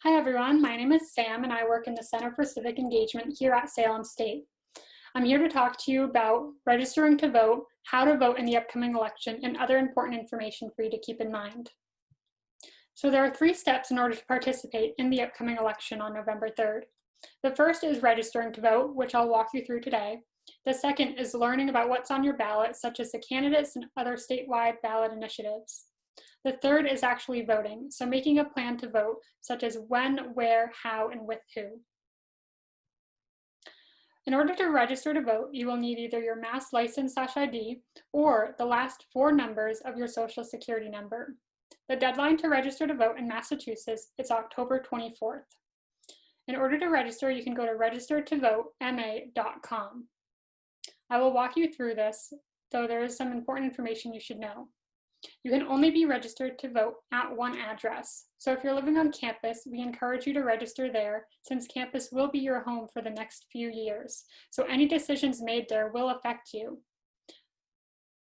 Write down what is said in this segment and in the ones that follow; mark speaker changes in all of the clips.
Speaker 1: Hi everyone, my name is Sam and I work in the Center for Civic Engagement here at Salem State. I'm here to talk to you about registering to vote, how to vote in the upcoming election, and other important information for you to keep in mind. So there are 3 steps in order to participate in the upcoming election on November 3rd. The first is registering to vote, which I'll walk you through today. The second is learning about what's on your ballot, such as the candidates and other statewide ballot initiatives. The third is actually voting, so making a plan to vote, such as when, where, how, and with who. In order to register to vote, you will need either your Mass license/ID or the last 4 numbers of your Social Security number. The deadline to register to vote in Massachusetts is October 24th. In order to register, you can go to registertovotema.com. I will walk you through this, though there is some important information you should know. You can only be registered to vote at one address. So if you're living on campus, we encourage you to register there, since campus will be your home for the next few years. So any decisions made there will affect you.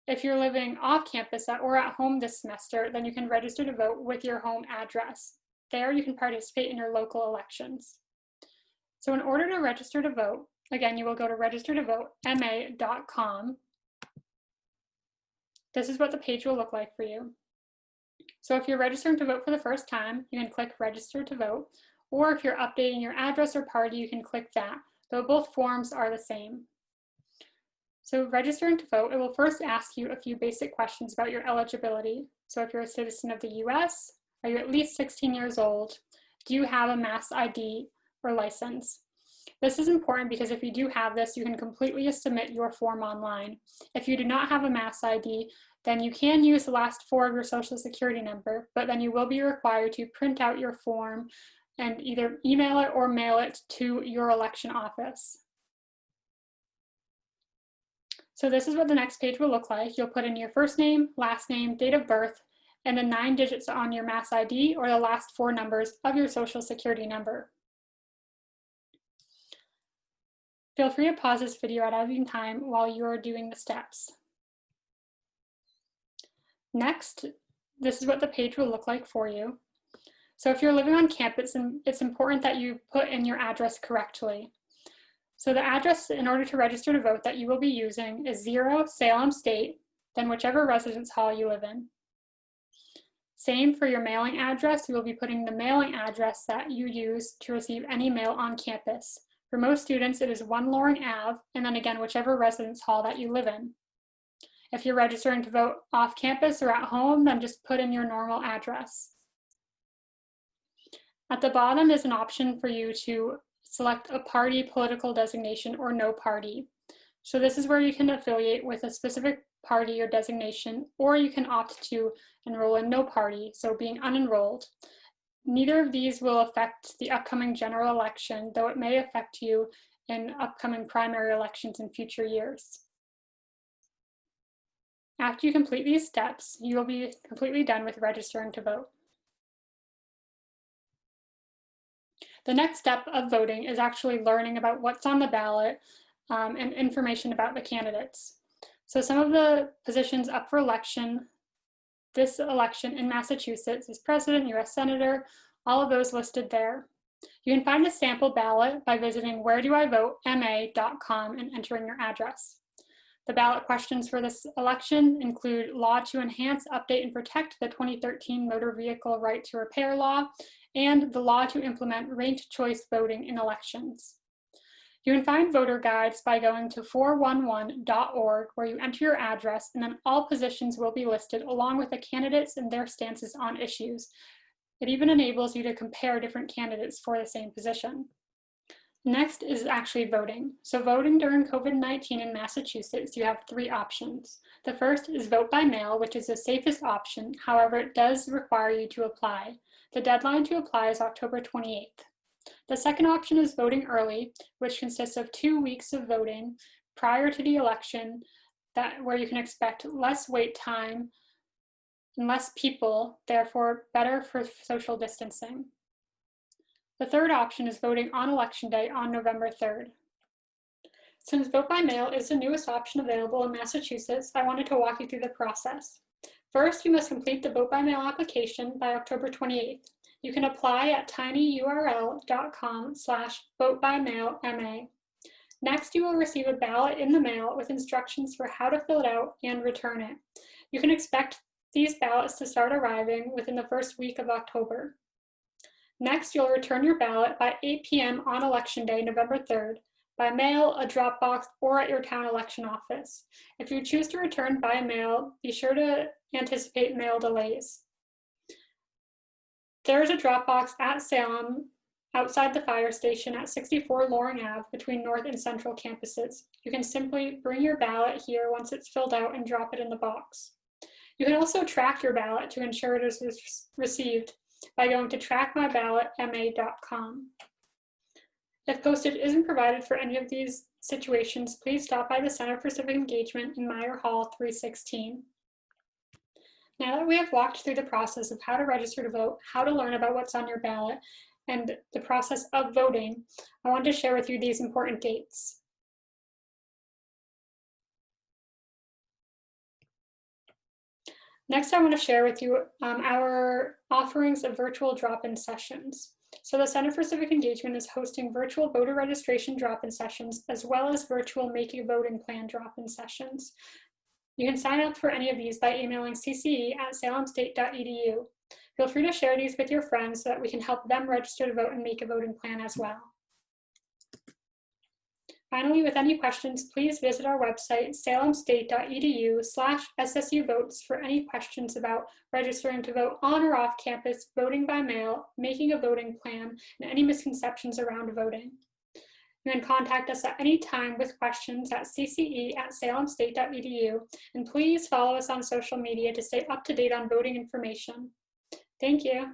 Speaker 1: If you're living off campus or at home this semester, then you can register to vote with your home address. There you can participate in your local elections. So in order to register to vote, again, you will go to registertovotema.com. This is what the page will look like for you. So if you're registering to vote for the first time, you can click register to vote, or if you're updating your address or party, you can click that, though both forms are the same. So registering to vote, it will first ask you a few basic questions about your eligibility. So if you're a citizen of the US, are you at least 16 years old? Do you have a Mass ID or license? This is important because if you do have this, you can completely submit your form online. If you do not have a Mass ID, then you can use the last 4 of your Social Security number, but then you will be required to print out your form and either email it or mail it to your election office. So this is what the next page will look like. You'll put in your first name, last name, date of birth, and the 9 digits on your Mass ID or the last 4 numbers of your Social Security number. Feel free to pause this video at any time while you are doing the steps. Next, this is what the page will look like for you. So if you're living on campus, it's important that you put in your address correctly. So the address in order to register to vote that you will be using is 0 Salem State, then whichever residence hall you live in. Same for your mailing address, you will be putting the mailing address that you use to receive any mail on campus. For most students, it is 1 Loring Ave, and then again, whichever residence hall that you live in. If you're registering to vote off campus or at home, then just put in your normal address. At the bottom is an option for you to select a party, political designation, or no party. So this is where you can affiliate with a specific party or designation, or you can opt to enroll in no party, so being unenrolled. Neither of these will affect the upcoming general election, though it may affect you in upcoming primary elections in future years. After you complete these steps, you will be completely done with registering to vote. The next step of voting is actually learning about what's on the ballot and information about the candidates. So some of the positions up for election this election in Massachusetts is President, US Senator, all of those listed there. You can find a sample ballot by visiting wheredoivotema.com and entering your address. The ballot questions for this election include law to enhance, update, and protect the 2013 Motor Vehicle Right to Repair law, and the law to implement ranked choice voting in elections. You can find voter guides by going to 411.org, where you enter your address, and then all positions will be listed along with the candidates and their stances on issues. It even enables you to compare different candidates for the same position. Next is actually voting. So voting during COVID-19 in Massachusetts, you have 3 options. The first is vote by mail, which is the safest option. However, it does require you to apply. The deadline to apply is October 28th. The second option is voting early, which consists of 2 weeks of voting prior to the election, where you can expect less wait time and less people, therefore better for social distancing. The third option is voting on election day on November 3rd. Since vote by mail is the newest option available in Massachusetts, I wanted to walk you through the process. First, you must complete the vote by mail application by October 28th. You can apply at tinyurl.com/votebymailma. Next, you will receive a ballot in the mail with instructions for how to fill it out and return it. You can expect these ballots to start arriving within the first week of October. Next, you'll return your ballot by 8 p.m. on Election Day, November 3rd, by mail, a drop box, or at your town election office. If you choose to return by mail, be sure to anticipate mail delays. There is a drop box at Salem outside the fire station at 64 Loring Ave between North and Central campuses. You can simply bring your ballot here once it's filled out and drop it in the box. You can also track your ballot to ensure it is received by going to trackmyballotma.com. If postage isn't provided for any of these situations, please stop by the Center for Civic Engagement in Meyer Hall 316. Now that we have walked through the process of how to register to vote, how to learn about what's on your ballot, and the process of voting, I want to share with you these important dates. Next, I want to share with you our offerings of virtual drop-in sessions. So the Center for Civic Engagement is hosting virtual voter registration drop-in sessions, as well as virtual Make a Voting Plan drop-in sessions. You can sign up for any of these by emailing cce@salemstate.edu. Feel free to share these with your friends so that we can help them register to vote and make a voting plan as well. Finally, with any questions, please visit our website, salemstate.edu/SSU Votes for any questions about registering to vote on or off campus, voting by mail, making a voting plan, and any misconceptions around voting. You can contact us at any time with questions at cce@salemstate.edu, and please follow us on social media to stay up to date on voting information. Thank you.